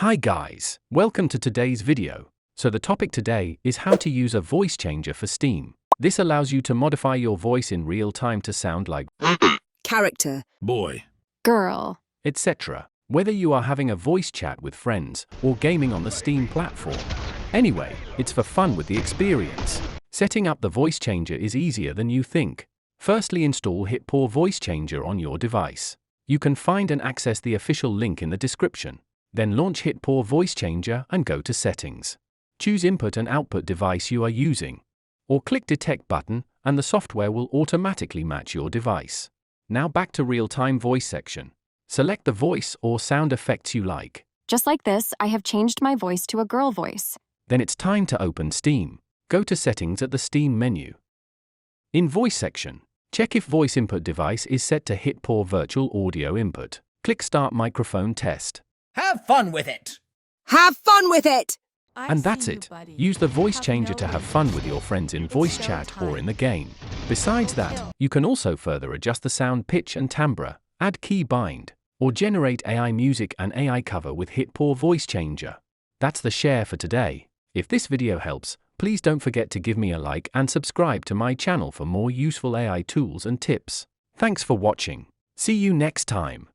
Hi guys, welcome to today's video. So the topic today is how to use a voice changer for Steam. This allows you to modify your voice in real time to sound like character, boy, girl, etc. Whether you are having a voice chat with friends or gaming on the Steam platform. Anyway, it's for fun with the experience. Setting up the voice changer is easier than you think. Firstly, install HitPaw voice changer on your device. You can find and access the official link in the description. Then launch HitPaw voice changer and go to settings. Choose input and output device you are using. Or click detect button and the software will automatically match your device. Now back to real-time voice section. Select the voice or sound effects you like. just like this, I have changed my voice to a girl voice. Then it's time to open Steam. Go to settings at the Steam menu. In voice section, check if voice input device is set to HitPaw virtual audio input. Click start microphone test. have fun with it! have fun with it! And that's it. Use the voice changer to have fun with your friends in voice chat or in the game. Besides that, you can also further adjust the sound pitch and timbre, add key bind, or generate AI music and AI cover with HitPaw voice changer. That's the share for today. If this video helps, please don't forget to give me a like and subscribe to my channel for more useful AI tools and tips. Thanks for watching. See you next time.